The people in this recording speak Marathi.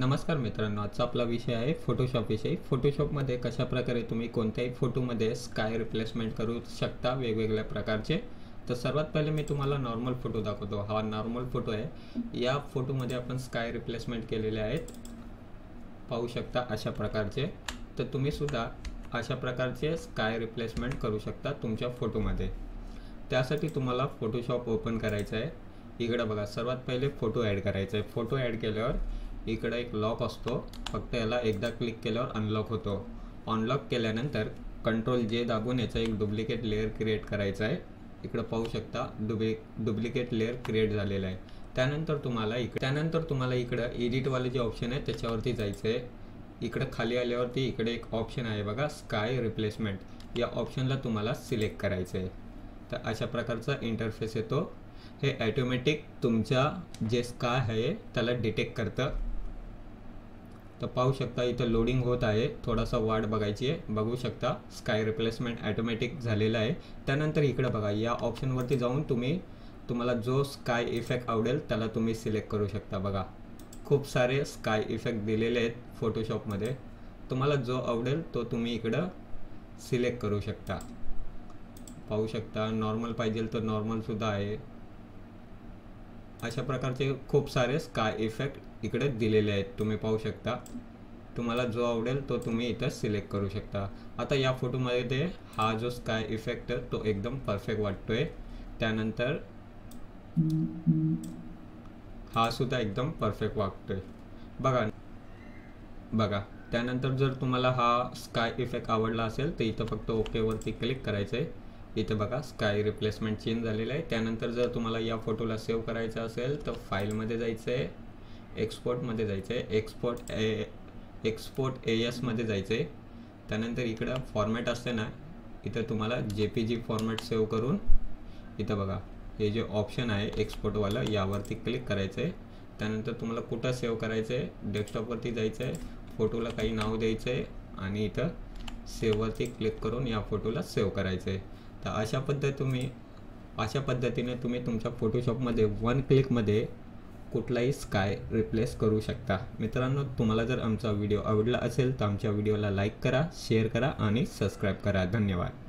नमस्कार मित्रांनो, आजचा आपला विषय आहे फोटोशॉप विषयी। फोटोशॉपमध्ये कशा प्रकारे तुम्ही कोणत्याही फोटोमध्ये स्काय रिप्लेसमेंट करू शकता वेगवेगळ्या प्रकारचे। तर सर्वात पहिले मी तुम्हाला नॉर्मल फोटो दाखवतो। हा नॉर्मल फोटो आहे। या फोटोमध्ये आपण स्काय रिप्लेसमेंट केलेले आहेत, पाहू शकता अशा प्रकारचे। तर तुम्ही सुद्धा अशा प्रकारचे स्काय रिप्लेसमेंट करू शकता तुमच्या फोटोमध्ये। त्यासाठी तुम्हाला फोटोशॉप ओपन करायचं आहे। इकडे बघा, सर्वात पहिले फोटो ॲड करायचा आहे। फोटो ॲड केल्यावर इकडे एक लॉक असतो, फक्त याला एकदा क्लिक केल्यावर अनलॉक होतो। अनलॉक केल्यानंतर कंट्रोल जे दाबून याचा एक डुप्लिकेट लेयर क्रिएट करायचा आहे। इकडे पाहू शकता डुप्लिकेट लेयर क्रिएट झालेला आहे। त्यानंतर तुम्हाला इकडे एडिट वाले जे ऑप्शन आहे त्याच्यावरती जायचं आहे। इकडे खाली आल्यावरती इकडे एक ऑप्शन आहे बघा, स्काय रिप्लेसमेंट। या ऑप्शनला तुम्हाला सिलेक्ट करायचं आहे। तर अशा प्रकारचा इंटरफेस येतो। हे ऑटोमॅटिक तुमच्या जे स्काय आहे त्याला डिटेक्ट करतं। तर पाहू शकता इथं लोडिंग होत आहे, थोडासा वाट बघायची आहे। बघू शकता स्काय रिप्लेसमेंट ऑटोमॅटिक झालेला आहे। त्यानंतर इकडे बघा, या ऑप्शनवरती जाऊन तुम्हाला जो स्काय इफेक्ट आवडेल त्याला तुम्ही सिलेक्ट करू शकता। बघा, खूप सारे स्काय इफेक्ट दिलेले आहेत फोटोशॉपमध्ये। तुम्हाला जो आवडेल तो तुम्ही इकडं सिलेक्ट करू शकता। पाहू शकता नॉर्मल पाहिजे तर नॉर्मल सुद्धा आहे। अशा प्रकारचे खूप सारे स्काय इफेक्ट इकडे दिलेले आहेत, तुम्ही पाहू शकता। तुम्हाला जो आवडेल तो तुम्ही इथं सिलेक्ट करू शकता। आता या फोटोमध्ये हा जो स्काय इफेक्ट तो एकदम परफेक्ट वाटतोय। त्यानंतर हा सुद्धा एकदम परफेक्ट वाटतोय। बघा त्यानंतर जर तुम्हाला हा स्काय इफेक्ट आवडला असेल तर इथं फक्त ओके वरती क्लिक करायचं आहे। इथे बघा स्काय रिप्लेसमेंट चेंज झालेलं आहे। त्यानंतर जर तुम्हाला या फोटोला सेव्ह करायचं असेल तर फाईलमध्ये जायचं आहे, एक्सपोर्टमध्ये जायचं आहे, एक्सपोर्ट एएसमध्ये जायचं आहे। त्यानंतर इकडं फॉर्मॅट असते ना, इथं तुम्हाला JPG फॉर्मॅट सेव्ह करून इथं बघा हे जे ऑप्शन आहे एक्सपोर्टवालं यावरती क्लिक करायचं आहे। त्यानंतर तुम्हाला कुठं सेव्ह करायचं आहे, डेस्कटॉपवरती जायचं आहे, फोटोला काही नाव द्यायचं आहे आणि इथं सेव्हवरती क्लिक करून या फोटोला सेव्ह करायचं आहे। तर अशा पद्धतीने तुम्ही तुमच्या फोटोशॉपमध्ये 1 क्लिकमध्ये कुठलाही स्काय रिप्लेस करू शकता। मित्रांनो, तुम्हाला जर आमचा व्हिडिओ आवडला असेल तर आमच्या व्हिडिओला लाईक करा, शेअर करा आणि सबस्क्राईब करा। धन्यवाद।